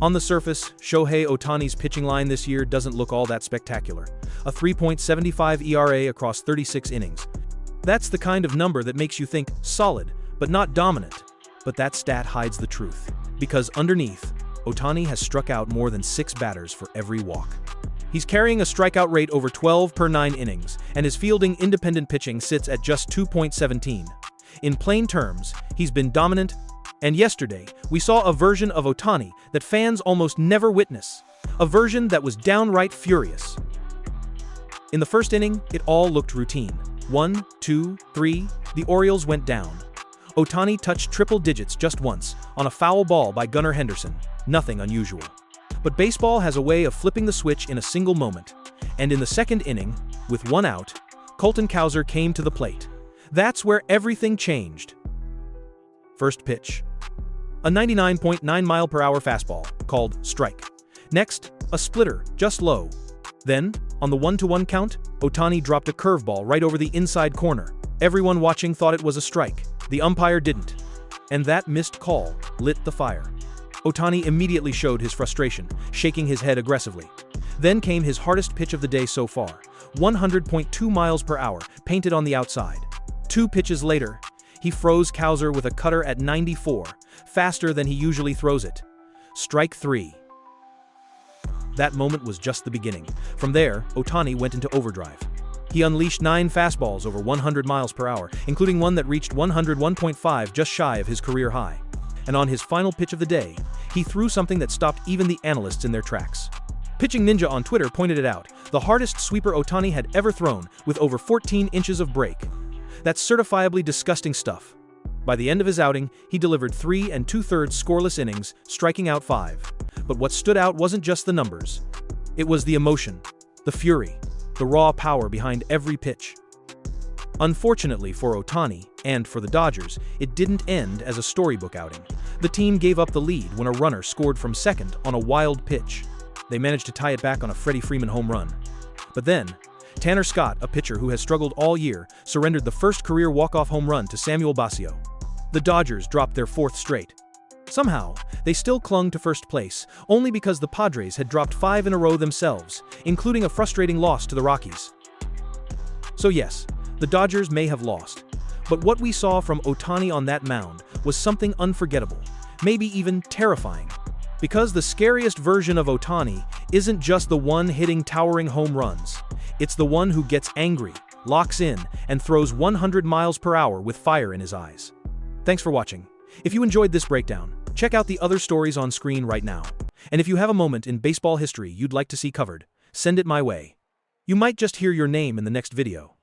On the surface, Shohei Ohtani's pitching line this year doesn't look all that spectacular. A 3.75 ERA across 36 innings. That's the kind of number that makes you think solid, but not dominant. But that stat hides the truth. Because underneath, Ohtani has struck out more than 6 batters for every walk. He's carrying a strikeout rate over 12 per 9 innings, and his fielding independent pitching sits at just 2.17. In plain terms, he's been dominant. And yesterday, we saw a version of Ohtani that fans almost never witness. A version that was downright furious. In the first inning, it all looked routine. 1, 2, 3, the Orioles went down. Ohtani touched triple digits just once, on a foul ball by Gunnar Henderson. Nothing unusual. But baseball has a way of flipping the switch in a single moment. And in the second inning, with 1 out, Colton Cowser came to the plate. That's where everything changed. First pitch. A 99.9 mile-per-hour fastball, called strike. Next, a splitter, just low. Then, on the 1-1 count, Ohtani dropped a curveball right over the inside corner. Everyone watching thought it was a strike. The umpire didn't. And that missed call lit the fire. Ohtani immediately showed his frustration, shaking his head aggressively. Then came his hardest pitch of the day so far, 100.2 miles per hour, painted on the outside. 2 pitches later, he froze Cowser with a cutter at 94, faster than he usually throws it. Strike 3. That moment was just the beginning. From there, Ohtani went into overdrive. He unleashed 9 fastballs over 100 miles per hour, including one that reached 101.5, just shy of his career high. And on his final pitch of the day, he threw something that stopped even the analysts in their tracks. Pitching Ninja on Twitter pointed it out, the hardest sweeper Ohtani had ever thrown, with over 14 inches of break. That's certifiably disgusting stuff. By the end of his outing, he delivered 3 2/3 scoreless innings, striking out 5. But what stood out wasn't just the numbers. It was the emotion, the fury, the raw power behind every pitch. Unfortunately for Ohtani, and for the Dodgers, it didn't end as a storybook outing. The team gave up the lead when a runner scored from second on a wild pitch. They managed to tie it back on a Freddie Freeman home run. But then, Tanner Scott, a pitcher who has struggled all year, surrendered the first career walk-off home run to Samuel Bassio. The Dodgers dropped their 4th straight. Somehow, they still clung to first place, only because the Padres had dropped 5 in a row themselves, including a frustrating loss to the Rockies. So yes, the Dodgers may have lost. But what we saw from Ohtani on that mound was something unforgettable, maybe even terrifying. Because the scariest version of Ohtani isn't just the one hitting towering home runs. It's the one who gets angry, locks in, and throws 100 miles per hour with fire in his eyes. Thanks for watching. If you enjoyed this breakdown, check out the other stories on screen right now. And if you have a moment in baseball history you'd like to see covered, send it my way. You might just hear your name in the next video.